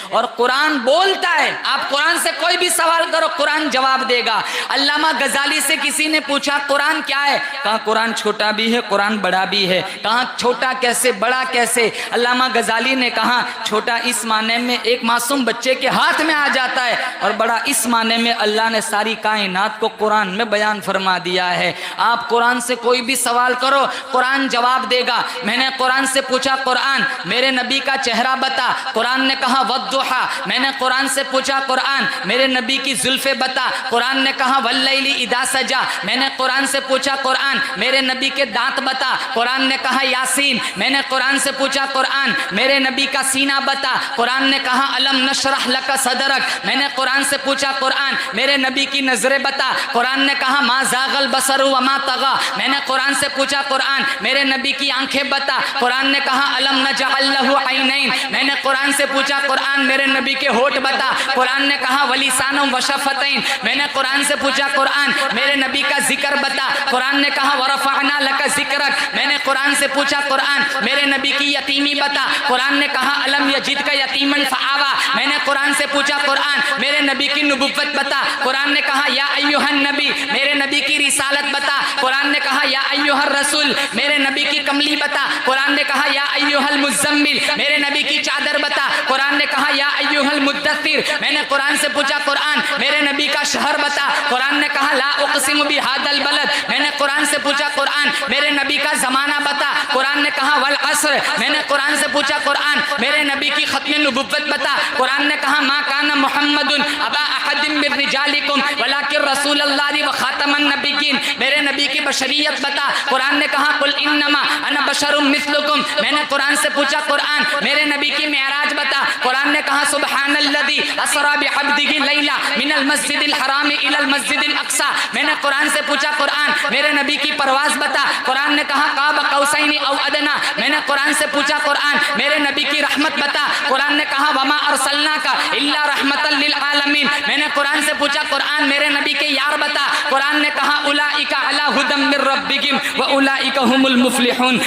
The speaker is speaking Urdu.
اور قرآن بولتا ہے. آپ قرآن سے کوئی بھی سوال کرو قرآن جواب دے گا. علامہ غزالی سے کسی نے پوچھا قرآن کیا ہے؟ کہا قرآن چھوٹا بھی ہے قرآن بڑا بھی ہے. کہا چھوٹا کیسے بڑا کیسے؟ علامہ غزالی نے کہا چھوٹا اس معنی میں ایک معصوم بچے کے ہاتھ میں آ جاتا ہے، اور بڑا اس معنی میں اللہ نے ساری کائنات کو قرآن میں بیان فرما دیا ہے. آپ قرآن سے کوئی بھی سوال کرو قرآن جواب دے گا. میں نے قرآن سے پوچھا قرآن میرے نبی کا چہرہ بتا. قرآن نے کہا والضحیٰ. میں نے قرآن سے پوچھا قرآن میرے نبی کی زلفیں بتا. قرآن نے کہا واللیل اذا سجا. میں نے قرآن سے پوچھا قرآن میرے نبی کے دانت بتا. قرآن نے کہا یاسین. میں نے قرآن سے پوچھا قرآن میرے نبی کا سینہ بتا. قرآن نے کہا الم نشرح لک صدرک. میں نے قرآن سے پوچھا قرآن میرے نبی کی نظریں بتا. قرآن نے کہا ما زاغ البصر وما طغى. میں نے قرآن سے پوچھا قرآن میرے نبی کی آنکھیں بتا. قرآن نے کہا الم نجعل له عینین. میں نے قرآن سے پوچھا قرآن میرے نبی کے ہونٹ بتا. قرآن نے کہا ولسانا وشفتین. میں نے قرآن سے پوچھا قرآن میرے نبی کا ذکر بتا. قرآن نے کہا ورفعنا لک ذکرک. میں نے قرآن سے پوچھا قرآن میرے نبی کی یتیمی بتا. قرآن نے کہا الم یجدک یتیما فآوی. میں نے قرآن سے پوچھا قرآن میرے نبی کی نبوت بتا. قرآن نے کہا یا ایھا النبی. میرے نبی کی رسالت بتا. قرآن نے کہا یا ایھا الرسول. میرے نبی کی کملی بتا. قرآن نے کہا یا ایھا المزمل. میرے نبی کی چادر بتا. قرآن نے کہا یا ایھا المدثر. میں نے قرآن سے پوچھا قرآن میرے نبی کا شہر بتا. قرآن نے کہا لا اقسم بہذا البلد. میں نے قرآن سے پوچھا قرآن میرے نبی کا زمانہ بتا. قرآن نے کہا والعصر. میں نے قرآن سے پوچھا قرآن میرے نبی کی ختم نبوت بتا. قرآن نے کہا ما کان محمد ابا احد من رجالکم ولکن رسول اللہ وخاتم النبیین. میرے نبی کی بشریت بتا. قرآن نے کہا قل انما انا بشر مثلکم. میں نے قرآن سے پوچھا قرآن میرے نبی کی معراج بتا. قرآن نے کہا سبحان الذی اسری بعبدہ لیلا من المسجد الحرام الی المسجد الاقصی. میں نے قرآن سے پوچھا قرآن میرے نبی کی پرواز بتا. قرآن نے کہا قاب قوسین او ادنی. میں نے قرآن سے پوچھا قرآن میرے نبی کی رحمت بتا. قرآن نے کہا وما ارسلناک الا رحمتا للعالمین. میں نے قرآن سے پوچھا قرآن میرے نبی کے یار بتا. قرآن نے کہا اولئک علی ھدی من ربہم واولئک ھم المفلحون.